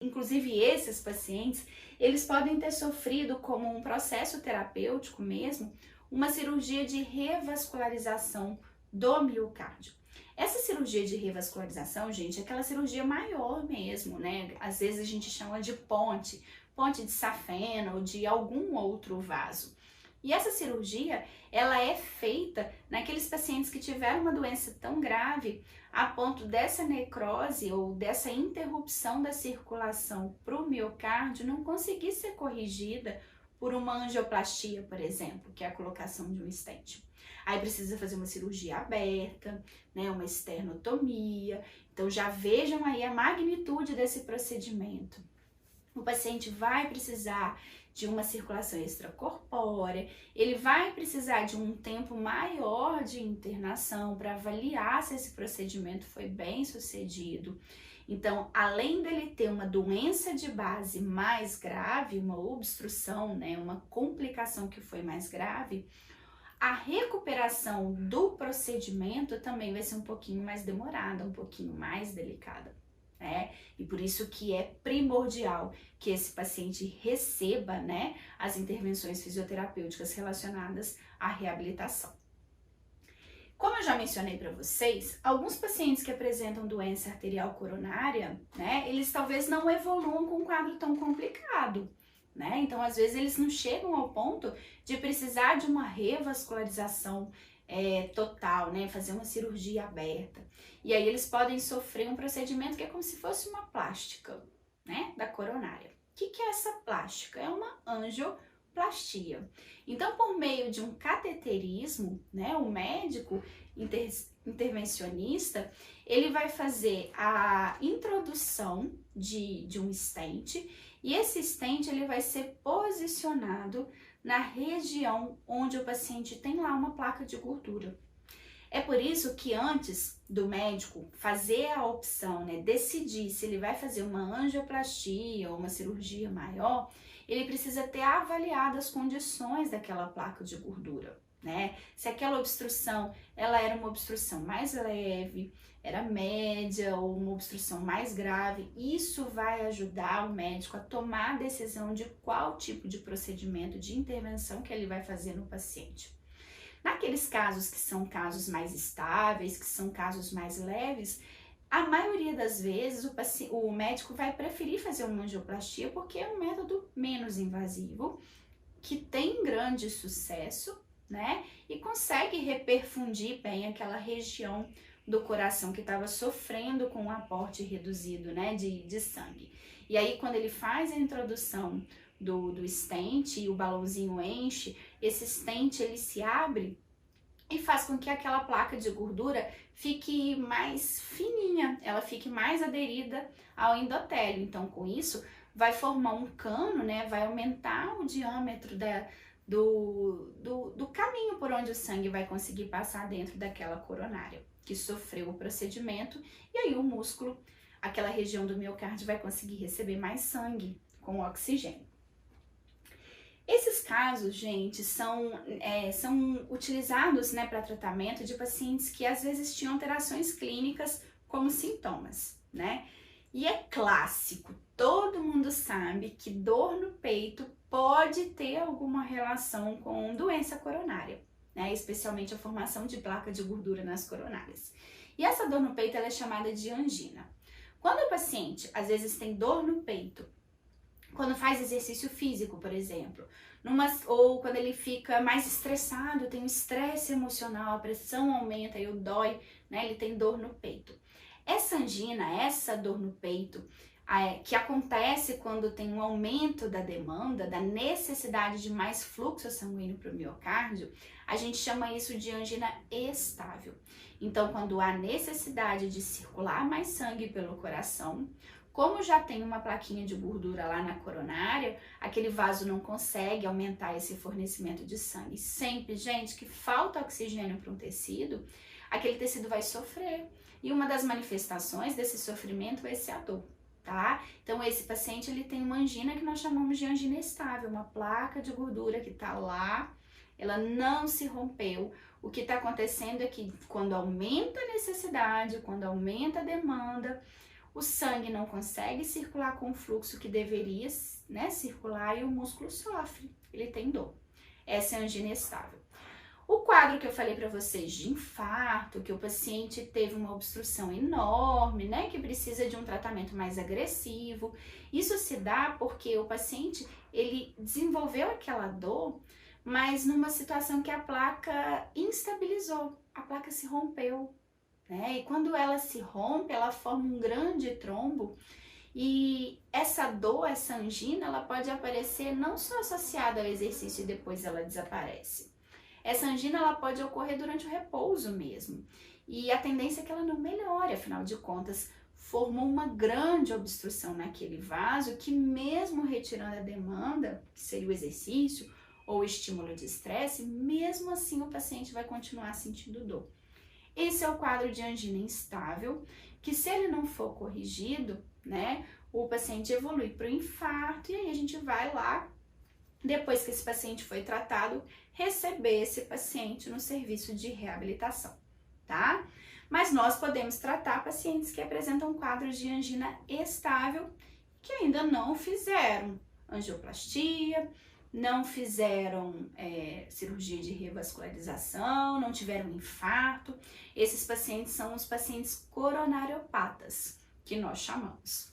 Inclusive esses pacientes, eles podem ter sofrido como um processo terapêutico mesmo, uma cirurgia de revascularização do miocárdio. Essa cirurgia de revascularização, gente, é aquela cirurgia maior mesmo, né? Às vezes a gente chama de ponte de safena ou de algum outro vaso. E essa cirurgia, ela é feita naqueles pacientes que tiveram uma doença tão grave a ponto dessa necrose ou dessa interrupção da circulação para o miocárdio não conseguir ser corrigida por uma angioplastia, por exemplo, que é a colocação de um stent. Aí precisa fazer uma cirurgia aberta, né, uma esternotomia. Então já vejam aí a magnitude desse procedimento. O paciente vai precisar de uma circulação extracorpórea, ele vai precisar de um tempo maior de internação para avaliar se esse procedimento foi bem sucedido. Então, além dele ter uma doença de base mais grave, uma obstrução, né, uma complicação que foi mais grave, a recuperação do procedimento também vai ser um pouquinho mais demorada, um pouquinho mais delicada. E por isso que é primordial que esse paciente receba, né, as intervenções fisioterapêuticas relacionadas à reabilitação. Como eu já mencionei para vocês, alguns pacientes que apresentam doença arterial coronária, né, eles talvez não evoluam com um quadro tão complicado, né? Então, às vezes, eles não chegam ao ponto de precisar de uma revascularização total, né? Fazer uma cirurgia aberta. E aí eles podem sofrer um procedimento que é como se fosse uma plástica, né? Da coronária. O que é essa plástica? É uma angioplastia. Então, por meio de um cateterismo, né? O médico intervencionista, ele vai fazer a introdução de um stent e esse stent ele vai ser posicionado na região onde o paciente tem lá uma placa de gordura. É por isso que antes do médico fazer a opção, né, decidir se ele vai fazer uma angioplastia ou uma cirurgia maior, ele precisa ter avaliado as condições daquela placa de gordura, né? Se aquela obstrução, ela era uma obstrução mais leve, era média ou uma obstrução mais grave, isso vai ajudar o médico a tomar a decisão de qual tipo de procedimento de intervenção que ele vai fazer no paciente. Naqueles casos que são casos mais estáveis, que são casos mais leves, a maioria das vezes o médico vai preferir fazer uma angioplastia porque é um método menos invasivo, que tem grande sucesso, né? E consegue reperfundir bem aquela região do coração que estava sofrendo com um aporte reduzido, né, de sangue. E aí, quando ele faz a introdução do stent e o balãozinho enche, esse stent ele se abre e faz com que aquela placa de gordura fique mais fininha, ela fique mais aderida ao endotélio. Então, com isso, vai formar um cano, né, vai aumentar o diâmetro do caminho por onde o sangue vai conseguir passar dentro daquela coronária que sofreu o procedimento, e aí o músculo, aquela região do miocárdio, vai conseguir receber mais sangue com oxigênio. Esses casos, gente, são utilizados, né, para tratamento de pacientes que às vezes tinham alterações clínicas como sintomas, né? E é clássico, todo mundo sabe que dor no peito pode ter alguma relação com doença coronária, né? Especialmente a formação de placa de gordura nas coronárias. E essa dor no peito ela é chamada de angina. Quando o paciente às vezes tem dor no peito, quando faz exercício físico, por exemplo, ou quando ele fica mais estressado, tem um estresse emocional, a pressão aumenta e o dói, né? Ele tem dor no peito. Essa angina, essa dor no peito, que acontece quando tem um aumento da demanda, da necessidade de mais fluxo sanguíneo para o miocárdio, a gente chama isso de angina estável. Então, quando há necessidade de circular mais sangue pelo coração, como já tem uma plaquinha de gordura lá na coronária, aquele vaso não consegue aumentar esse fornecimento de sangue. Sempre, gente, que falta oxigênio para um tecido, aquele tecido vai sofrer. E uma das manifestações desse sofrimento vai ser a dor, tá? Então, esse paciente, ele tem uma angina que nós chamamos de angina estável, uma placa de gordura que tá lá, ela não se rompeu. O que está acontecendo é que quando aumenta a necessidade, quando aumenta a demanda, o sangue não consegue circular com o fluxo que deveria, né, circular e o músculo sofre, ele tem dor. Essa é a angina estável. O quadro que eu falei para vocês de infarto, que o paciente teve uma obstrução enorme, né, que precisa de um tratamento mais agressivo, isso se dá porque o paciente, ele desenvolveu aquela dor, mas numa situação que a placa instabilizou, a placa se rompeu, né, e quando ela se rompe, ela forma um grande trombo, e essa dor, essa angina, ela pode aparecer não só associada ao exercício e depois ela desaparece. Essa angina ela pode ocorrer durante o repouso mesmo, e a tendência é que ela não melhore, afinal de contas, formou uma grande obstrução naquele vaso que mesmo retirando a demanda, que seria o exercício ou o estímulo de estresse, mesmo assim o paciente vai continuar sentindo dor. Esse é o quadro de angina instável, que se ele não for corrigido, né, o paciente evolui para o infarto e aí a gente vai lá, depois que esse paciente foi tratado, receber esse paciente no serviço de reabilitação, tá? Mas nós podemos tratar pacientes que apresentam quadros de angina estável, que ainda não fizeram angioplastia, não fizeram cirurgia de revascularização, não tiveram infarto. Esses pacientes são os pacientes coronariopatas, que nós chamamos.